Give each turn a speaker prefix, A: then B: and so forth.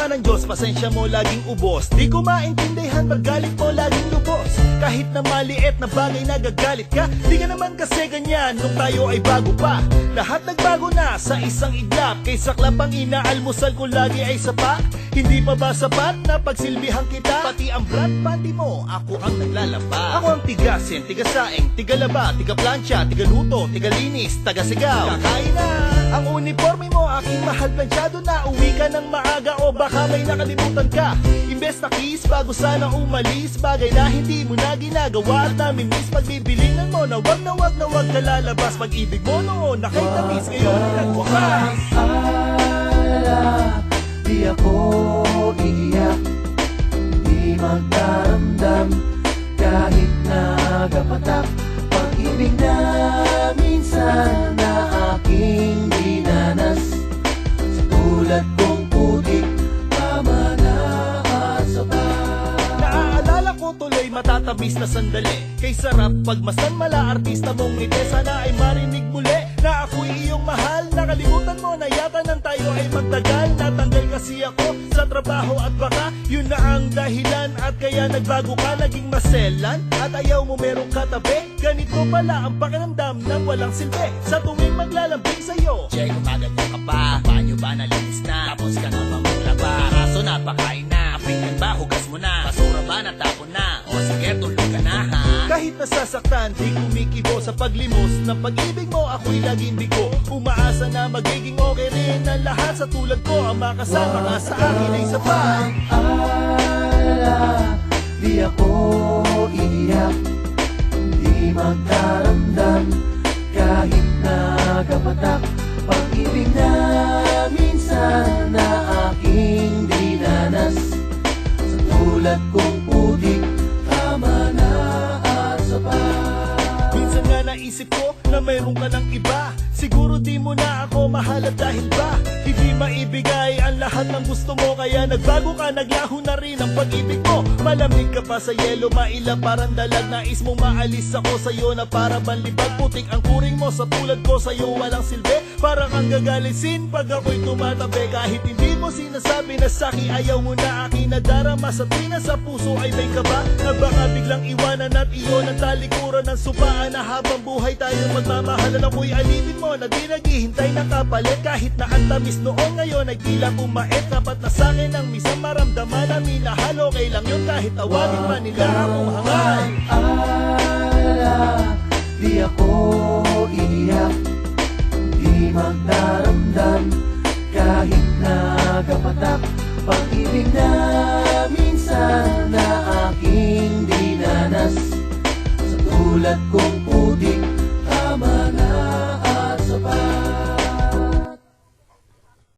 A: ka ng Diyos, pasensya mo laging ubos. Di ko maintindihan, magalit mo laging lubos. Kahit na maliit na bagay nagagalit ka, di ka naman kasi ganyan nung tayo ay bago pa. Lahat nagbago na sa isang iglap, kay saklap ang inaalmusal ko lagi ay sapa. Hindi pa ba sapat na pagsilbihan kita? Pati ang brand pandi mo, ako ang naglalaba. Ako ang tigasin, tigasaing, tigalaba, tigaplansya, tigaluto, tigalinis, tagasigaw. Kakain na ang uniforme mo, aking mahal plansyado na. Uwi ka ng maaga o baka may nakalimutan ka. Imbes na kiss bago sana umalis, bagay na hindi mo na ginagawa at namimiss. Pagbibilingan mo na wag ka lalabas. Pag-ibig mo noon na kay tamis, ngayon ay nagwakas.
B: Di ako iiyak, di magdaramdam, kahit nagapatak. Pag-ibig na minsan na aking dinanas, sa tulad kong putik, tama na at sapat.
A: Naaalala ko tuloy matatamis na sandali, kay sarap pagmasdan mala artista mong ngiti. Sana ay marinig muli na ako'y iyong mahal. Nakalimutan mo na yata nang tayo ay magtagal. Natanggal kasi ako sa trabaho at baka yun na ang dahilan, at kaya nagbago ka, naging maselan at ayaw mo merong katabi. Ganito pala ang pakiramdam ng walang silbi sa tuwing maglalambing sa'yo.
C: Che, gumaganyan ka ba? Banyo ba nalinis na? Tapos ka na ba maglaba? Kaso napakain na. Apinggan ba? Hugas mo na. Basura ba natapon na? O sige, tulog ka na ha?
A: Kahit nasasaktan, di kumikibo sa paglimos ng pag-ibig mo, ako'y laging bigo. Umaasa na magiging okay rin ang lahat, sa tulad ko ang makasama ka sa akin ay sapat.
B: Di ako iiyak, di magdaramdam, kahit nagapatak. Pag-ibig na minsan na aking dinanas, sa tulad kong putik, tama na at sapat.
A: Minsan nga naisip ko na mayroon ka ng iba. Siguro di mo na ako mahal at dahil ba hindi maibigay ang lahat ng gusto mo, kaya nagbago ka, naglaho na rin ang pag-ibig mo. Malamig ka pa sa yelo, maila parang dalag. Nais mong maalis ako sa'yo na para banlibag. Putik ang kuring mo, sa tulad ko sa'yo walang silbi. Parang ang gagalisin pag ako'y tumatabi. Kahit hindi mo sinasabi na sa'kin ayaw mo na aking nadarama, sa tuwing sa puso ay may kaba na baka biglang iwanan at iyon ang talikuran ng supaan. Na habang buhay tayo magmamahalan, ako'y alipin mo na di naghihintay ng kapalit. Kahit na ang tamis noon, ngayon ay tila bumait. Dapat na sa'kin ang misang maramdaman na minahal. Okay lang yun kahit tawagin man nila akong hangal.
B: Di ako iiyak, di magdaramdam, kahit nagapatak. Pag-ibig na minsan na aking dinanas, sa tulad kong